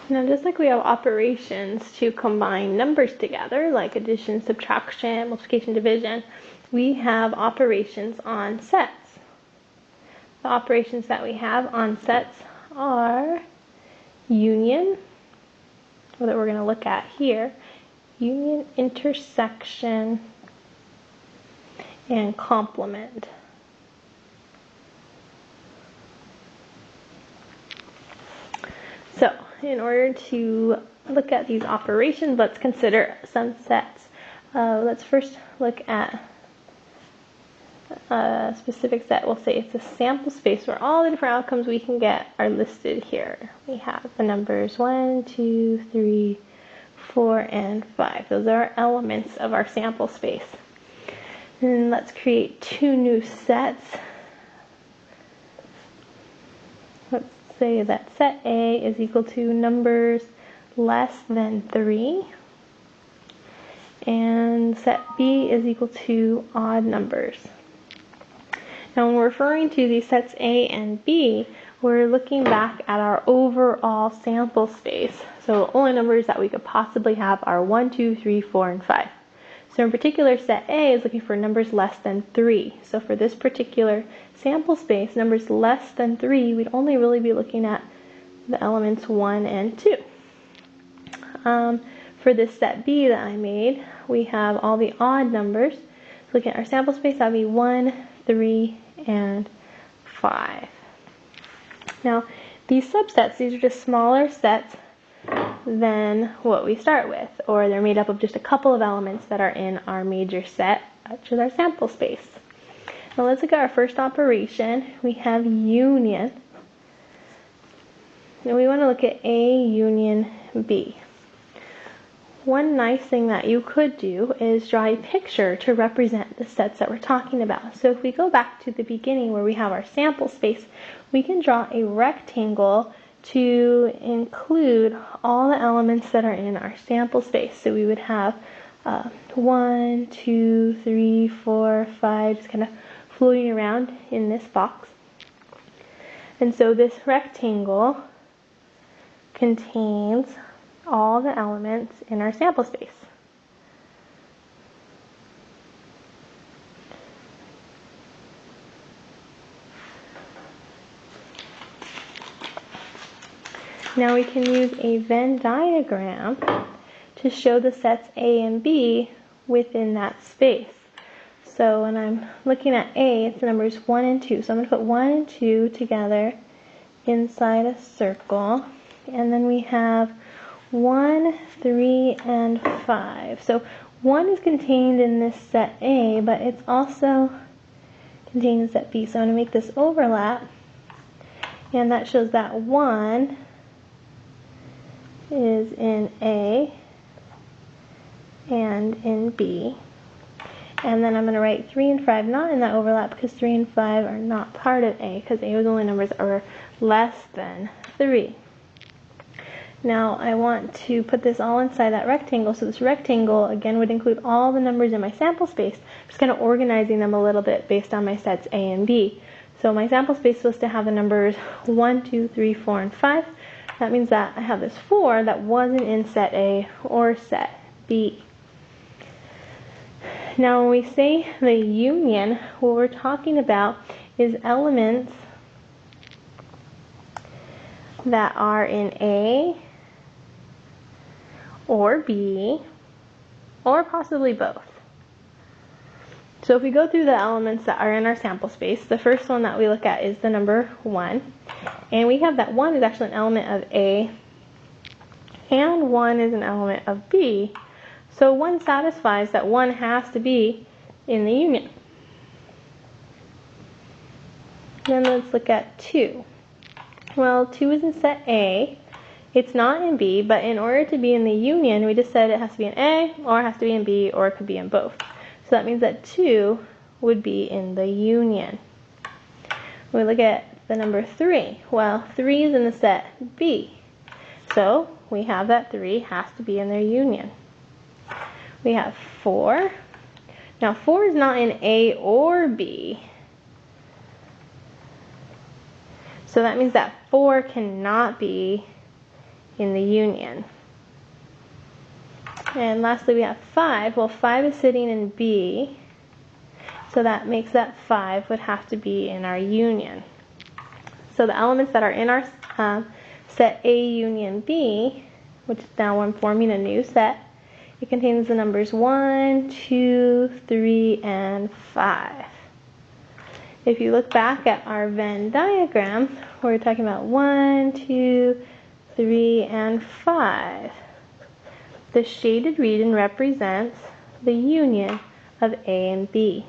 Now, just like we have operations to combine numbers together, like addition, subtraction, multiplication, division, we have operations on sets. The operations that we have on sets are union, that we're going to look at here, union, intersection, and complement. So, in order to look at these operations, let's consider some sets. Let's first look at a specific set. We'll say it's a sample space where all the different outcomes we can get are listed here. We have the numbers 1, 2, 3, 4, and 5. Those are elements of our sample space. And let's create two new sets. Let's say that set A is equal to numbers less than 3, and set B is equal to odd numbers. Now, when we're referring to these sets A and B, we're looking back at our overall sample space. So the only numbers that we could possibly have are 1, 2, 3, 4, and 5. So in particular, set A is looking for numbers less than 3. So for this particular sample space, numbers less than 3, we'd only really be looking at the elements 1 and 2. For this set B that I made, we have all the odd numbers. So looking at our sample space, that would be 1, 3, and 5. Now, these subsets, these are just smaller sets than what we start with, or they're made up of just a couple of elements that are in our major set, which is our sample space. Now let's look at our first operation. We have union. Now we want to look at A union B. One nice thing that you could do is draw a picture to represent the sets that we're talking about. So if we go back to the beginning where we have our sample space, we can draw a rectangle to include all the elements that are in our sample space. So we would have 1, 2, 3, 4, 5, just kind of floating around in this box. And so this rectangle contains all the elements in our sample space. Now we can use a Venn diagram to show the sets A and B within that space. So when I'm looking at A, it's the numbers 1 and 2. So I'm going to put 1 and 2 together inside a circle. And then we have 1, 3, and 5. So 1 is contained in this set A, but it's also contained in set B. So I'm going to make this overlap. And that shows that 1 is in A and in B. And then I'm going to write 3 and 5 not in that overlap because 3 and 5 are not part of A, because A was only numbers that were less than 3. Now I want to put this all inside that rectangle, so this rectangle again would include all the numbers in my sample space. I'm just kind of organizing them a little bit based on my sets A and B. So my sample space is supposed to have the numbers 1, 2, 3, 4, and 5. That means that I have this 4 that wasn't in set A or set B. Now when we say the union, what we're talking about is elements that are in A or B, or possibly both. So if we go through the elements that are in our sample space, the first one that we look at is the number 1. And we have that 1 is actually an element of A, and 1 is an element of B. So 1 satisfies that 1 has to be in the union. Then let's look at 2. Well, 2 is in set A. It's not in B, but in order to be in the union, we just said it has to be in A, or it has to be in B, or it could be in both. So that means that 2 would be in the union. We look at the number 3. Well, 3 is in the set B. So we have that 3 has to be in their union. We have 4. Now 4 is not in A or B. So that means that 4 cannot be in the union. And lastly, we have 5. Well, 5 is sitting in B, so that makes that 5 would have to be in our union. So the elements that are in our set A union B, which is now I'm forming a new set, it contains the numbers 1, 2, 3, and 5. If you look back at our Venn diagram, we're talking about 1, 2, 3, and 5. The shaded region represents the union of A and B.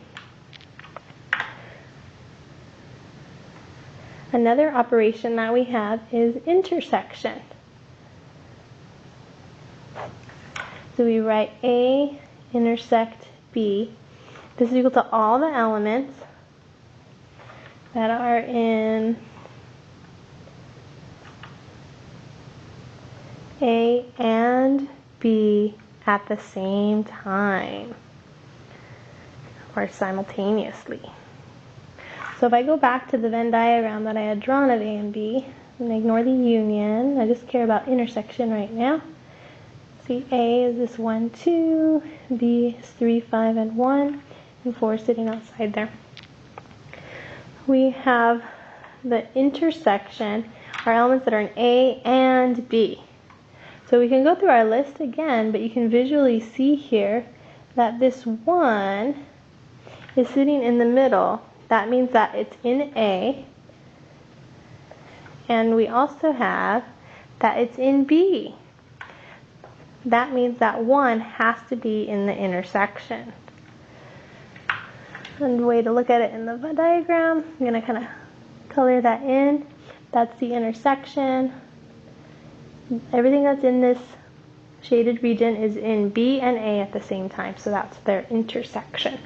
Another operation that we have is intersection. So we write A intersect B. This is equal to all the elements that are in A and B at the same time, or simultaneously. So if I go back to the Venn diagram that I had drawn of A and B, and ignore the union, I just care about intersection right now. See, A is this 1, 2, B is 3, 5, and 1, and 4 sitting outside there. We have the intersection, our elements that are in A and B. So we can go through our list again, but you can visually see here that this 1 is sitting in the middle. That means that it's in A. And we also have that it's in B. That means that 1 has to be in the intersection. And the way to look at it in the diagram, I'm going to kind of color that in. That's the intersection. Everything that's in this shaded region is in B and A at the same time, so that's their intersection.